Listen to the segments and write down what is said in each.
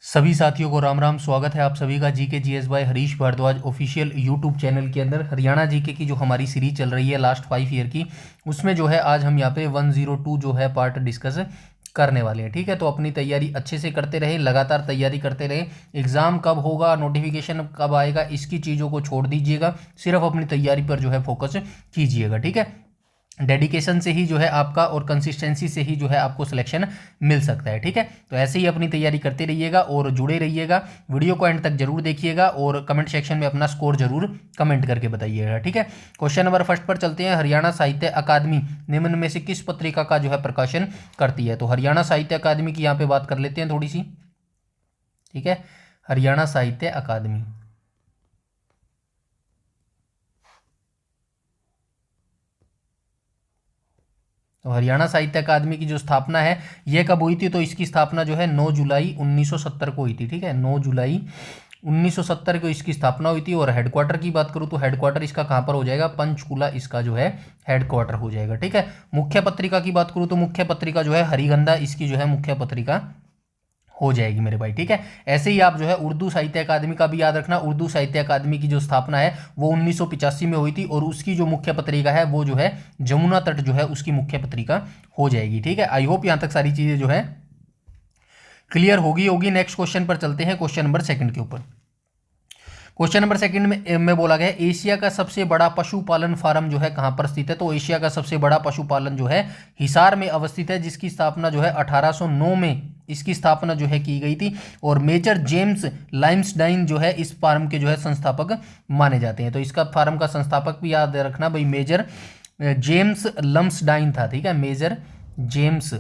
सभी साथियों को राम राम। स्वागत है आप सभी का GK GS by Harish Bhardwaj official YouTube channel के अंदर। हरियाणा जीके की जो हमारी सीरीज चल रही है लास्ट 5 ईयर की, उसमें जो है आज हम यहाँ पे 102 जो है पार्ट डिस्कस करने वाले हैं। ठीक है, तो अपनी तैयारी अच्छे से करते रहें, लगातार तैयारी करते रहें। एग्ज़ाम कब होगा, नोटिफिकेशन कब आएगा, इसकी चीज़ों को छोड़ दीजिएगा, सिर्फ अपनी तैयारी पर जो है फोकस कीजिएगा। ठीक है, डेडिकेशन से ही जो है आपका और कंसिस्टेंसी से ही जो है आपको सिलेक्शन मिल सकता है। ठीक है, तो ऐसे ही अपनी तैयारी करते रहिएगा और जुड़े रहिएगा। वीडियो को एंड तक जरूर देखिएगा और कमेंट सेक्शन में अपना स्कोर जरूर कमेंट करके बताइएगा। ठीक है, क्वेश्चन नंबर फर्स्ट पर चलते हैं। हरियाणा साहित्य अकादमी निम्न में से किस पत्रिका का जो है प्रकाशन करती है? तो हरियाणा साहित्य अकादमी की यहाँ पे बात कर लेते हैं थोड़ी सी। ठीक है, हरियाणा साहित्य अकादमी, तो हरियाणा साहित्य अकादमी की जो स्थापना है यह कब हुई थी? तो इसकी स्थापना जो है 9 जुलाई 1970 को हुई थी। ठीक है, 9 जुलाई 1970 को इसकी स्थापना हुई थी। और हेडक्वार्टर की बात करूँ तो हेडक्वार्टर इसका कहाँ पर हो जाएगा? पंचकुला इसका जो है हेडक्वार्टर हो जाएगा। ठीक है, मुख्य पत्रिका की बात करूँ तो मुख्य पत्रिका जो है हरिगंधा इसकी जो है मुख्य पत्रिका हो जाएगी मेरे भाई। ठीक है, ऐसे ही आप जो है उर्दू साहित्य अकादमी का भी याद रखना। उर्दू साहित्य अकादमी की जो स्थापना है वो 1985 में हुई थी और उसकी जो मुख्य पत्रिका है वो जो है जमुना तट जो है उसकी मुख्य पत्रिका हो जाएगी। ठीक है, आई होप यहाँ तक सारी चीज़ें जो है क्लियर होगी। नेक्स्ट क्वेश्चन पर चलते हैं, क्वेश्चन नंबर सेकंड के ऊपर। क्वेश्चन नंबर सेकंड में बोला गया है एशिया का सबसे बड़ा पशुपालन फार्म जो है कहाँ पर स्थित है? तो एशिया का सबसे बड़ा पशुपालन जो है हिसार में अवस्थित है, जिसकी स्थापना जो है 1809 में इसकी स्थापना जो है की गई थी। और मेजर जेम्स लाइम्सडाइन जो है इस फार्म के जो है संस्थापक माने जाते हैं। तो इसका फार्म का संस्थापक भी याद रखना भाई, मेजर जेम्स लम्सडाइन था। ठीक है, मेजर जेम्स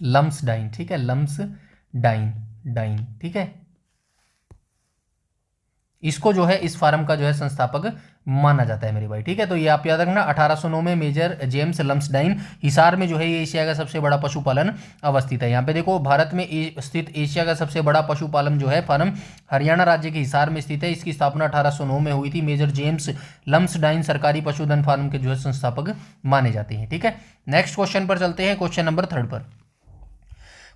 लम्सडाइन। ठीक है, लम्सडाइन डाइन। ठीक है, इसको जो है इस फार्म का जो है संस्थापक माना जाता है मेरे भाई। ठीक है, तो ये आप याद रखना 1809 में मेजर जेम्स लम्सडाइन हिसार में जो है ये एशिया का सबसे बड़ा पशुपालन अवस्थित है। यहाँ पे देखो भारत में स्थित एशिया का सबसे बड़ा पशुपालन जो है फार्म हरियाणा राज्य के हिसार में स्थित है। इसकी स्थापना 1809 में हुई थी। मेजर जेम्स लम्सडाइन सरकारी पशुधन फार्म के जो है संस्थापक माने जाते हैं। ठीक है, नेक्स्ट क्वेश्चन पर चलते हैं, क्वेश्चन नंबर थर्ड पर।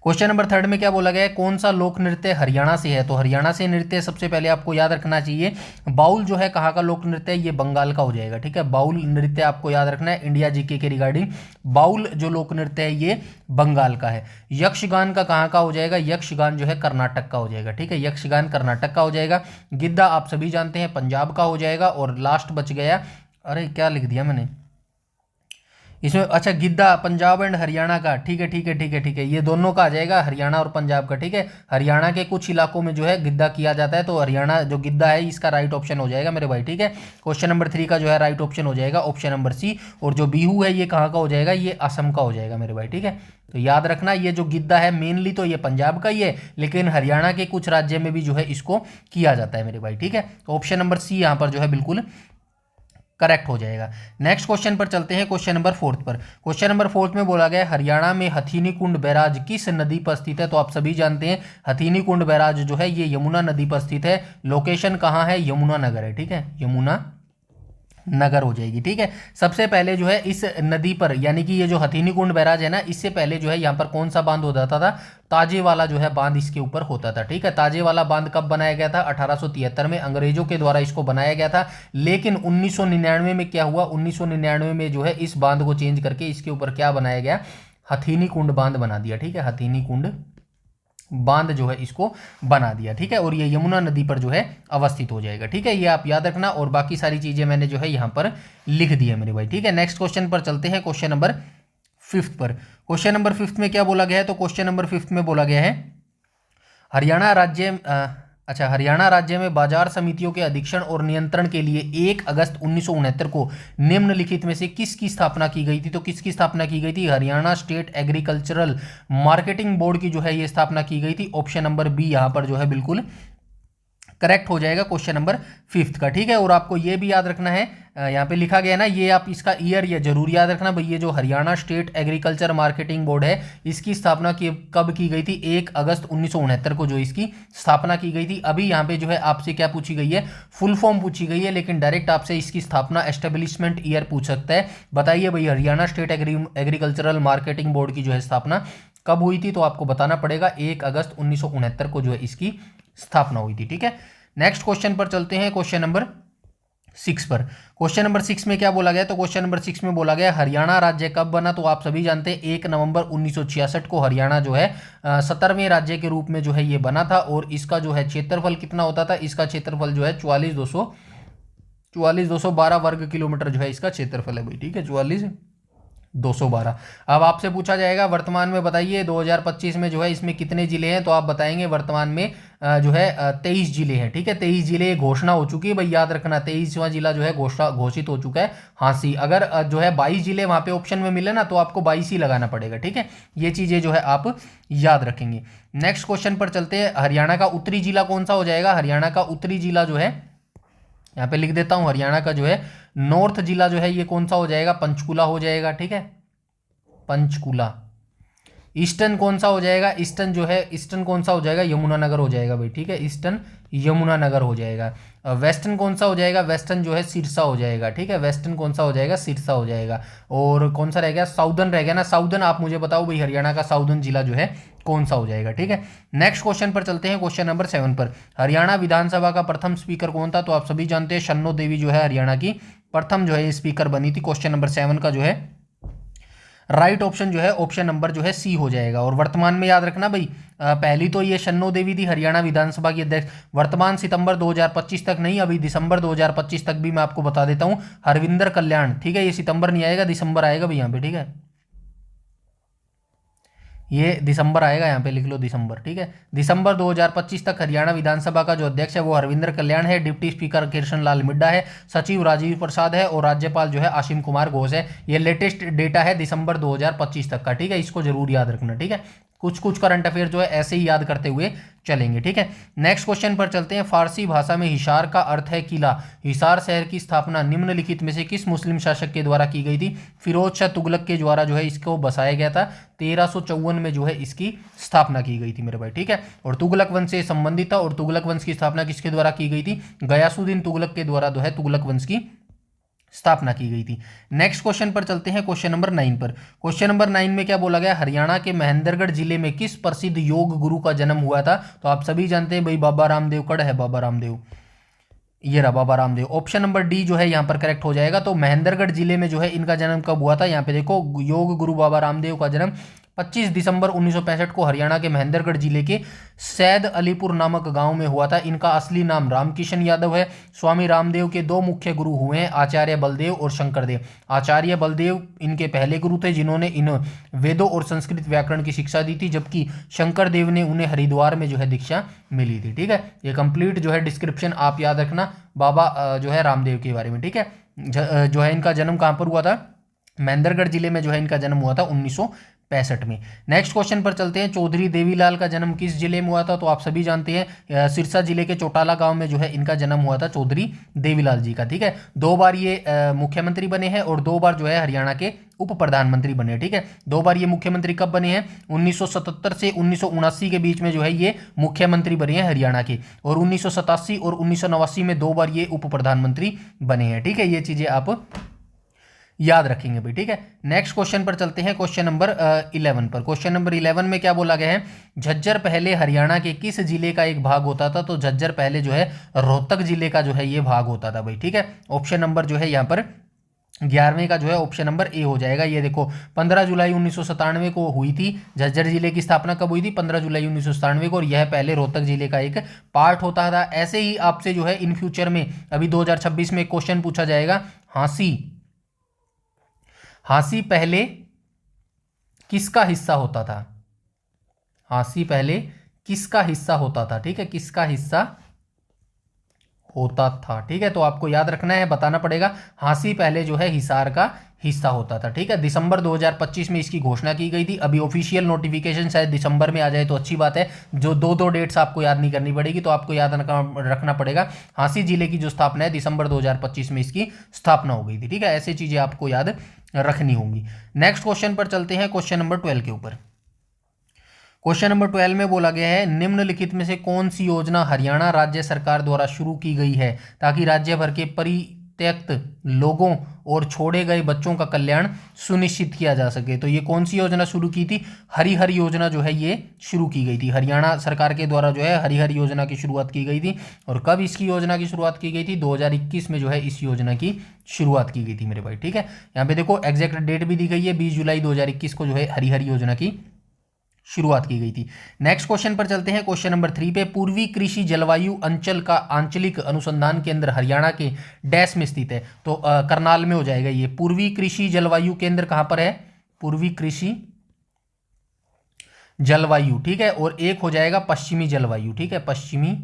क्वेश्चन नंबर थर्ड में क्या बोला गया है? कौन सा लोक नृत्य हरियाणा से है? तो हरियाणा से नृत्य सबसे पहले आपको याद रखना चाहिए, बाउल जो है कहाँ का लोक नृत्य है? ये बंगाल का हो जाएगा। ठीक है, बाउल नृत्य आपको याद रखना है इंडिया जीके के रिगार्डिंग। बाउल जो लोक नृत्य है ये बंगाल का है। यक्षगान का कहाँ का हो जाएगा? यक्षगान जो है कर्नाटक का हो जाएगा। ठीक है, यक्षगान कर्नाटक का हो जाएगा। गिद्धा आप सभी जानते हैं पंजाब का हो जाएगा। और लास्ट बच गया, अरे क्या लिख दिया मैंने इसमें, अच्छा गिद्धा पंजाब एंड हरियाणा का। ठीक है ठीक है ठीक है ठीक है, ये दोनों का आ जाएगा, हरियाणा और पंजाब का। ठीक है, हरियाणा के कुछ इलाकों में जो है गिद्धा किया जाता है, तो हरियाणा जो गिद्धा है इसका राइट ऑप्शन हो जाएगा मेरे भाई। ठीक है, क्वेश्चन नंबर 3 का जो है राइट ऑप्शन हो जाएगा ऑप्शन नंबर सी। और जो बिहू है ये कहाँ का हो जाएगा? ये असम का हो जाएगा मेरे भाई। ठीक है, तो याद रखना ये जो गिद्धा है मेनली तो ये पंजाब का ही है, लेकिन हरियाणा के कुछ राज्य में भी जो है इसको किया जाता है मेरे भाई। ठीक है, तो ऑप्शन नंबर सी यहाँ पर जो है बिल्कुल करेक्ट हो जाएगा। नेक्स्ट क्वेश्चन पर चलते हैं, क्वेश्चन नंबर फोर्थ पर। क्वेश्चन नंबर फोर्थ में बोला गया हरियाणा में हथीनी कुंड बैराज किस नदी पर स्थित है? तो आप सभी जानते हैं हथीनी कुंड बैराज जो है ये यमुना नदी पर स्थित है। लोकेशन कहाँ है? यमुना नगर है। ठीक है, यमुना नगर हो जाएगी। ठीक है, सबसे पहले जो है इस नदी पर यानी कि ये जो हथीनी कुंड बैराज है ना, इससे पहले जो है यहाँ पर कौन सा बांध हो जाता था? ताजे वाला जो है बांध इसके ऊपर होता था। ठीक है, ताजे वाला बांध कब बनाया गया था? 1873 में अंग्रेजों के द्वारा इसको बनाया गया था। लेकिन 1999 में क्या हुआ? 1999 में जो है इस बांध को चेंज करके इसके ऊपर क्या बनाया गया? हथीनी कुंड बांध बना दिया। ठीक है, हथीनी कुंड बांध जो है इसको बना दिया। ठीक है, और ये यमुना नदी पर जो है अवस्थित हो जाएगा। ठीक है, ये आप याद रखना। और बाकी सारी चीजें मैंने जो है यहाँ पर लिख दी है मेरे भाई। ठीक है, नेक्स्ट क्वेश्चन पर चलते हैं, क्वेश्चन नंबर फिफ्थ पर। क्वेश्चन नंबर फिफ्थ में क्या बोला गया है? तो क्वेश्चन नंबर फिफ्थ में बोला गया है हरियाणा राज्य में बाजार समितियों के अधीक्षण और नियंत्रण के लिए 1 अगस्त 1969 को निम्नलिखित में से किसकी स्थापना की गई थी? तो किसकी स्थापना की गई थी? Haryana state agricultural marketing board की जो है ये स्थापना की गई थी। ऑप्शन नंबर बी यहाँ पर जो है बिल्कुल करेक्ट हो जाएगा क्वेश्चन नंबर फिफ्थ का। ठीक है, और आपको ये भी याद रखना है, यहाँ पे लिखा गया ना, ये आप इसका ईयर ये जरूर याद रखना भाई। ये जो Haryana state agriculture marketing board है इसकी स्थापना कब की गई थी? 1 अगस्त 1969 को जो इसकी स्थापना की गई थी। अभी यहाँ पे जो है आपसे क्या पूछी गई है? फुल फॉर्म पूछी गई है, लेकिन डायरेक्ट आपसे इसकी स्थापना एस्टेब्लिशमेंट ईयर पूछ सकता है। बताइए भाई Haryana state agricultural marketing board की जो है स्थापना कब हुई थी तो आपको बताना पड़ेगा, 1 अगस्त 1969 को जो है इसकी स्थापना हुई थी। ठीक है, नेक्स्ट क्वेश्चन पर चलते हैं, क्वेश्चन नंबर 6 पर। क्वेश्चन नंबर 6 में क्या बोला गया, तो क्वेश्चन नंबर 6 में बोला गया हरियाणा राज्य कब बना, तो आप सभी जानते हैं 1 नवंबर 1966 को हरियाणा जो है 17वें राज्य के रूप में जो है ये बना था। और इसका जो है क्षेत्रफल कितना होता था, इसका क्षेत्रफल जो है 44,212 वर्ग किलोमीटर जो है इसका क्षेत्रफल है भाई। ठीक है, 44,212। अब आपसे पूछा जाएगा वर्तमान में बताइए 2025 में जो है इसमें कितने जिले हैं, तो आप बताएंगे वर्तमान में जो है 23 जिले हैं। ठीक है, 23 जिले घोषणा हो चुकी है भाई, याद रखना 23वां जिला जो है घोषित हो चुका है हाँसी। अगर जो है 22 जिले वहां पे ऑप्शन में मिले ना तो आपको 22 ही लगाना पड़ेगा। ठीक है, ये चीजें जो है आप याद रखेंगे। नेक्स्ट क्वेश्चन पर चलते हैं, हरियाणा का उत्तरी जिला कौन सा हो जाएगा, हरियाणा का उत्तरी जिला जो है यहाँ पे लिख देता हूं, हरियाणा का जो है नॉर्थ जिला जो है ये कौन सा हो जाएगा, पंचकुला हो जाएगा। ठीक है, पंचकुला। ईस्टर्न कौन सा हो जाएगा, ईस्टर्न जो है ईस्टर्न कौन सा हो जाएगा, यमुनानगर हो जाएगा भाई। ठीक है, ईस्टर्न यमुनानगर हो जाएगा। वेस्टर्न कौन सा हो जाएगा, वेस्टर्न जो है सिरसा हो जाएगा। ठीक है, वेस्टर्न कौन सा हो जाएगा, सिरसा हो जाएगा। और कौन सा रह गया, साउदर्न रह गया ना, साउदर्न आप मुझे बताओ भाई, हरियाणा का साउदर्न जिला जो है कौन सा हो जाएगा। ठीक है, नेक्स्ट क्वेश्चन पर चलते हैं, क्वेश्चन नंबर 7 पर। हरियाणा विधानसभा का प्रथम स्पीकर कौन था, तो आप सभी जानते हैं शन्नो देवी जो है हरियाणा की प्रथम जो है स्पीकर बनी थी। क्वेश्चन नंबर 7 का जो है राइट ऑप्शन जो है ऑप्शन नंबर जो है सी हो जाएगा। और वर्तमान में याद रखना भाई, पहली तो ये शन्नो देवी थी हरियाणा विधानसभा की अध्यक्ष। वर्तमान सितंबर 2025 तक नहीं, अभी दिसंबर 2025 तक भी मैं आपको बता देता हूं, हरविंदर कल्याण। ठीक है, ये सितंबर नहीं आएगा, दिसंबर आएगा भाई यहाँ पे। ठीक है, ये दिसंबर आएगा, यहाँ पे लिख लो दिसंबर। ठीक है, दिसंबर 2025 तक हरियाणा विधानसभा का जो अध्यक्ष है वो हरविंदर कल्याण है, डिप्टी स्पीकर कृष्ण लाल मिड्डा है, सचिव राजीव प्रसाद है और राज्यपाल जो है आशीम कुमार घोष है। ये लेटेस्ट डेटा है दिसंबर 2025 तक का। ठीक है, इसको जरूर याद रखना। ठीक है, कुछ कुछ करंट अफेयर जो है ऐसे ही याद करते हुए चलेंगे। ठीक है, नेक्स्ट क्वेश्चन पर चलते हैं, फारसी भाषा में हिसार का अर्थ है किला। हिसार शहर की स्थापना निम्नलिखित में से किस मुस्लिम शासक के द्वारा की गई थी, फिरोज शाह तुगलक के द्वारा जो है इसको बसाया गया था। 1354 में जो है इसकी स्थापना की गई थी मेरे भाई। ठीक है, और तुगलक वंश से संबंधित था। और तुगलक वंश की स्थापना किसके द्वारा की गई थी, गयासुद्दीन तुगलक के द्वारा जो है तुगलक वंश की स्थापना की गई थी। नेक्स्ट क्वेश्चन पर चलते हैं, क्वेश्चन नंबर 9 पर। क्वेश्चन नंबर 9 में क्या बोला गया, हरियाणा के महेंद्रगढ़ जिले में किस प्रसिद्ध योग गुरु का जन्म हुआ था, तो आप सभी जानते हैं भाई बाबा रामदेव। कड़ है बाबा रामदेव, ये रहा Baba Ramdev. Option number D जो है यहाँ पर करेक्ट हो जाएगा। तो महेंद्रगढ़ जिले में जो है इनका जन्म कब हुआ था, यहाँ पे देखो योग गुरु बाबा रामदेव का जन्म 25 दिसंबर 1965 को हरियाणा के महेंद्रगढ़ जिले के सैद अलीपुर नामक गांव में हुआ था। इनका असली नाम रामकिशन यादव है। स्वामी रामदेव के दो मुख्य गुरु हुए हैं, आचार्य बलदेव और शंकरदेव। आचार्य बलदेव इनके पहले गुरु थे जिन्होंने इन वेदों और संस्कृत व्याकरण की शिक्षा दी थी, जबकि शंकरदेव ने उन्हें हरिद्वार में जो है दीक्षा मिली थी। ठीक है, ये कंप्लीट जो है डिस्क्रिप्शन आप याद रखना बाबा जो है रामदेव के बारे में। ठीक है, जो है इनका जन्म कहाँ पर हुआ था, महेंद्रगढ़ जिले में जो है इनका जन्म हुआ था 1965 में। नेक्स्ट क्वेश्चन पर चलते हैं, चौधरी देवीलाल का जन्म किस जिले में हुआ था, तो आप सभी जानते हैं सिरसा जिले के चौटाला गांव में जो है इनका जन्म हुआ था चौधरी देवीलाल जी का। ठीक है, 2 बार ये मुख्यमंत्री बने हैं और 2 बार जो है हरियाणा के उप प्रधानमंत्री बने। ठीक है, 2 बार ये मुख्यमंत्री कब बने हैं, 1977 से 1979 के बीच में जो है ये मुख्यमंत्री बने हैं हरियाणा के, और 1987 और 1989 में 2 बार ये उप प्रधानमंत्री बने हैं। ठीक है, ये चीजें आप याद रखेंगे भाई। ठीक है, नेक्स्ट क्वेश्चन पर चलते हैं, क्वेश्चन नंबर 11 पर। क्वेश्चन नंबर 11 में क्या बोला गया है, झज्जर पहले हरियाणा के किस जिले का एक भाग होता था, तो झज्जर पहले जो है रोहतक जिले का जो है ये भाग होता था भाई। ठीक है, ऑप्शन नंबर जो है यहाँ पर 11वें का जो है ऑप्शन नंबर ए हो जाएगा। ये देखो 15 जुलाई 1997 को हुई थी झज्जर जिले की स्थापना। कब हुई थी, 15 जुलाई 1997 को, और यह पहले रोहतक जिले का एक पार्ट होता था। ऐसे ही आपसे जो है इन फ्यूचर में अभी 2026 में क्वेश्चन पूछा जाएगा, हाँसी पहले किसका हिस्सा होता था, हाँसी पहले किसका हिस्सा होता था। ठीक है, किसका हिस्सा होता था। ठीक है, तो आपको याद रखना है, बताना पड़ेगा। हाँसी पहले जो है हिसार का हिस्सा होता था। ठीक है, दिसंबर 2025 में इसकी घोषणा की गई थी। अभी ऑफिशियल नोटिफिकेशन शायद दिसंबर में आ जाए तो अच्छी बात है। जो दो डेट्स आपको याद नहीं करनी पड़ेगी, तो आपको याद रखना पड़ेगा हाँसी जिले की जो स्थापना है दिसंबर 2025 में इसकी स्थापना हो गई थी। ठीक है, ऐसी चीजें आपको याद रखनी होंगी। नेक्स्ट क्वेश्चन पर चलते हैं, क्वेश्चन नंबर 12 के ऊपर। क्वेश्चन नंबर 12 में बोला गया है, निम्नलिखित में से कौन सी योजना हरियाणा राज्य सरकार द्वारा शुरू की गई है ताकि राज्य भर के त्यक्त लोगों और छोड़े गए बच्चों का कल्याण सुनिश्चित किया जा सके। तो ये कौन सी योजना शुरू की थी? हरिहर योजना जो है ये शुरू की गई थी। हरियाणा सरकार के द्वारा जो है हरिहर योजना की शुरुआत की गई थी। और कब इसकी योजना की शुरुआत की गई थी? 2021 में जो है इस योजना की शुरुआत की गई थी मेरे भाई, ठीक है। यहाँ पे देखो एग्जैक्ट डेट भी दी गई है, 20 जुलाई 2021 को जो है हरिहर योजना की शुरुआत की गई थी। नेक्स्ट क्वेश्चन पर चलते हैं, क्वेश्चन नंबर 3 पे। पूर्वी कृषि जलवायु अंचल का आंचलिक अनुसंधान केंद्र हरियाणा के डैश में स्थित है? तो करनाल में हो जाएगा ये। पूर्वी कृषि जलवायु केंद्र कहां पर है? पूर्वी कृषि जलवायु, ठीक है। और एक हो जाएगा पश्चिमी जलवायु, ठीक है, पश्चिमी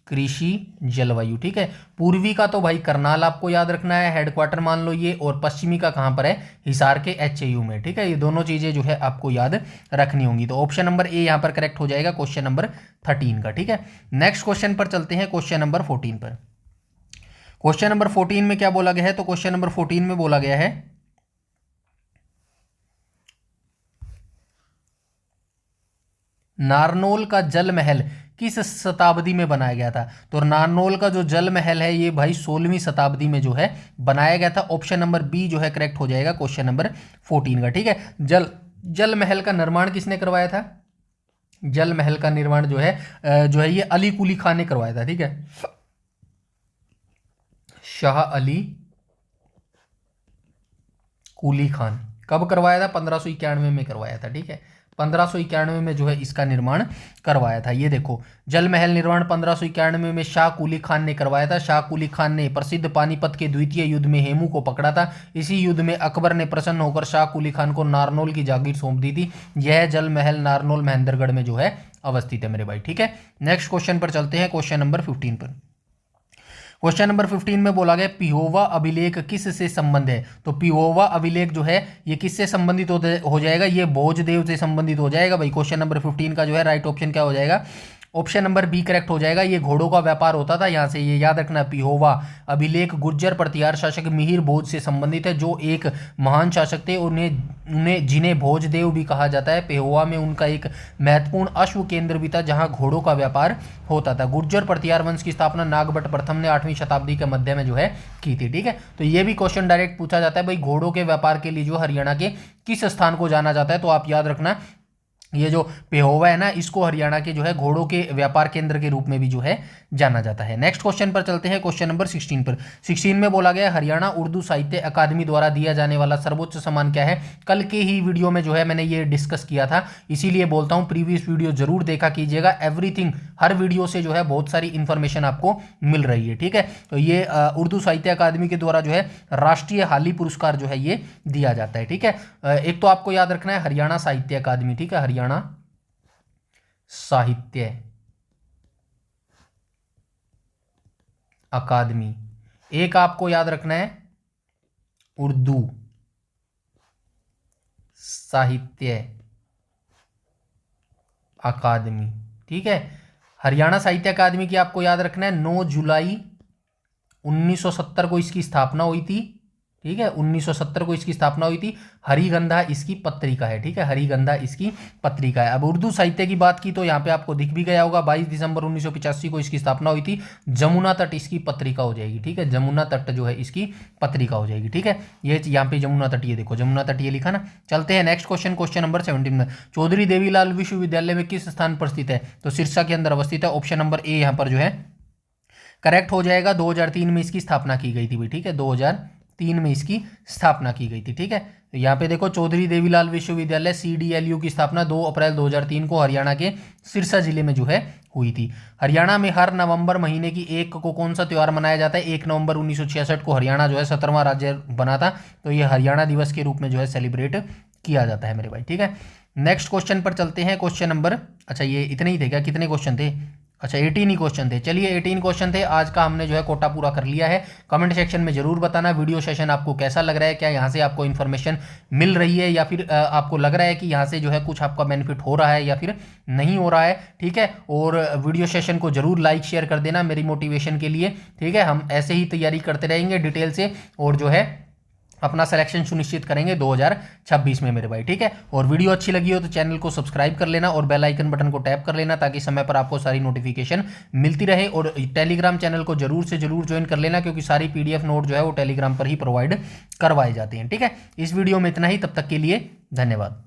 कृषि जलवायु, ठीक है। पूर्वी का तो भाई करनाल आपको याद रखना है, हेडक्वार्टर मान लो ये। और पश्चिमी का कहां पर है? हिसार के एचएयू में, ठीक है। ये दोनों चीजें जो है आपको याद रखनी होंगी। तो ऑप्शन नंबर ए यहां पर करेक्ट हो जाएगा क्वेश्चन नंबर 13 का, ठीक है। नेक्स्ट क्वेश्चन पर चलते हैं, क्वेश्चन नंबर 14 पर। क्वेश्चन नंबर 14 में क्या बोला गया है? तो क्वेश्चन नंबर 14 में बोला गया है नारनौल का जल महल किस शताब्दी में बनाया गया था? तो नारनौल का जो जल महल है ये भाई 16वीं शताब्दी में जो है बनाया गया था। ऑप्शन नंबर बी जो है करेक्ट हो जाएगा क्वेश्चन नंबर 14 का, ठीक है। जल महल का निर्माण किसने करवाया था? जल महल का निर्माण जो है ये अली कुली खान ने करवाया था, ठीक है। शाह अली कुली खान कब करवाया था? 1591 में करवाया था, ठीक है। 1591 में जो है इसका निर्माण करवाया था। ये देखो जल महल निर्माण 1591 में शाह कुली खान ने करवाया था। शाह कुली खान ने प्रसिद्ध पानीपत के द्वितीय युद्ध में हेमू को पकड़ा था। इसी युद्ध में अकबर ने प्रसन्न होकर शाह कुली खान को नारनौल की जागीर सौंप दी थी। यह जल महल नारनौल महेंद्रगढ़ में जो है अवस्थित है मेरे भाई, ठीक है। नेक्स्ट क्वेश्चन पर चलते हैं, क्वेश्चन नंबर 15 पर। क्वेश्चन नंबर 15 में बोला गया पिहोवा अभिलेख किस से संबंध है? तो पिहोवा अभिलेख जो है ये किससे संबंधित हो जाएगा? ये भोजदेव से संबंधित हो जाएगा भाई। क्वेश्चन नंबर 15 का जो है राइट ऑप्शन क्या हो जाएगा? ऑप्शन नंबर बी करेक्ट हो जाएगा। ये घोड़ों का व्यापार होता था यहाँ से, ये याद रखना। पिहोवा अभिलेख गुर्जर प्रतिहार शासक मिहिर भोज से संबंधित है, जो एक महान शासक थे। उन्हें जिन्हें भोजदेव भी कहा जाता है। पिहोवा में उनका एक महत्वपूर्ण अश्व केंद्र भी था जहाँ घोड़ों का व्यापार होता था। गुर्जर प्रतिहार वंश की स्थापना नागभट्ट प्रथम ने 8वीं शताब्दी के मध्य में जो है की थी, ठीक है। तो ये भी क्वेश्चन डायरेक्ट पूछा जाता है भाई, घोड़ों के व्यापार के लिए जो हरियाणा के किस स्थान को जाना जाता है? तो आप याद रखना ये जो पेहोवा है ना, इसको हरियाणा के जो है घोड़ों के व्यापार केंद्र के रूप में भी जो है जाना जाता है। नेक्स्ट क्वेश्चन पर चलते हैं, क्वेश्चन नंबर 16 पर। 16 में बोला गया हरियाणा उर्दू साहित्य अकादमी द्वारा दिया जाने वाला सर्वोच्च सम्मान क्या है? कल के ही वीडियो में जो है मैंने ये डिस्कस किया था, इसीलिए बोलता हूँ प्रीवियस वीडियो जरूर देखा कीजिएगा। एवरीथिंग हर वीडियो से जो है बहुत सारी इंफॉर्मेशन आपको मिल रही है, ठीक है। तो ये उर्दू साहित्य अकादमी के द्वारा जो है राष्ट्रीय हाली पुरस्कार जो है ये दिया जाता है, ठीक है। एक तो आपको याद रखना है हरियाणा साहित्य अकादमी, ठीक है, हरियाणा साहित्य अकादमी। एक आपको याद रखना है उर्दू साहित्य अकादमी, ठीक है। हरियाणा साहित्य अकादमी की आपको याद रखना है 9 जुलाई 1970 को इसकी स्थापना हुई थी, ठीक है। 1970 को इसकी स्थापना हुई थी। हरिगंधा इसकी पत्रिका है, ठीक है, हरिगंधा इसकी पत्रिका है। अब उर्दू साहित्य की बात की तो यहाँ पे आपको दिख भी गया होगा, 22 दिसंबर 1985 को इसकी स्थापना हुई थी। जमुना तट इसकी पत्रिका हो जाएगी, ठीक है, जमुना तट जो है इसकी पत्रिका हो जाएगी, ठीक है। ये यहाँ पे जमुना तट, ये देखो जमुना तट ये लिखा ना। चलते हैं नेक्स्ट क्वेश्चन, क्वेश्चन नंबर 17 में। चौधरी देवीलाल विश्वविद्यालय में किस स्थान पर स्थित है? तो सिरसा के अंदर अवस्थित है। ऑप्शन नंबर ए यहाँ पर जो है करेक्ट हो जाएगा। 2003 में इसकी स्थापना की गई थी भाई, ठीक है, 2003 में इसकी स्थापना की गई थी, ठीक है। तो यहाँ पे देखो चौधरी देवीलाल विश्वविद्यालय CDLU की स्थापना 2 अप्रैल 2003 को हरियाणा के सिरसा जिले में जो है हुई थी। हरियाणा में हर नवंबर महीने की 1 को कौन सा त्यौहार मनाया जाता है? 1 नवंबर 1966 को हरियाणा जो है 17वां राज्य बना था, तो ये हरियाणा दिवस के रूप में जो है सेलिब्रेट किया जाता है मेरे भाई, ठीक है। नेक्स्ट क्वेश्चन पर चलते हैं, क्वेश्चन नंबर, अच्छा ये इतने ही थे क्या? कितने क्वेश्चन थे? अच्छा 18 ही क्वेश्चन थे। चलिए 18 क्वेश्चन थे, आज का हमने जो है कोटा पूरा कर लिया है। कमेंट सेक्शन में जरूर बताना वीडियो सेशन आपको कैसा लग रहा है, क्या यहाँ से आपको इन्फॉर्मेशन मिल रही है या फिर आपको लग रहा है कि यहाँ से जो है कुछ आपका बेनिफिट हो रहा है या फिर नहीं हो रहा है, ठीक है। और वीडियो सेशन को जरूर लाइक शेयर कर देना मेरी मोटिवेशन के लिए, ठीक है। हम ऐसे ही तैयारी करते रहेंगे डिटेल से, और जो है अपना सिलेक्शन सुनिश्चित करेंगे 2026 में मेरे भाई, ठीक है। और वीडियो अच्छी लगी हो तो चैनल को सब्सक्राइब कर लेना और बेल आइकन बटन को टैप कर लेना ताकि समय पर आपको सारी नोटिफिकेशन मिलती रहे। और टेलीग्राम चैनल को जरूर से जरूर ज्वाइन कर लेना क्योंकि सारी PDF नोट जो है वो टेलीग्राम पर ही प्रोवाइड करवाए जाते हैं, ठीक है। इस वीडियो में इतना ही, तब तक के लिए धन्यवाद।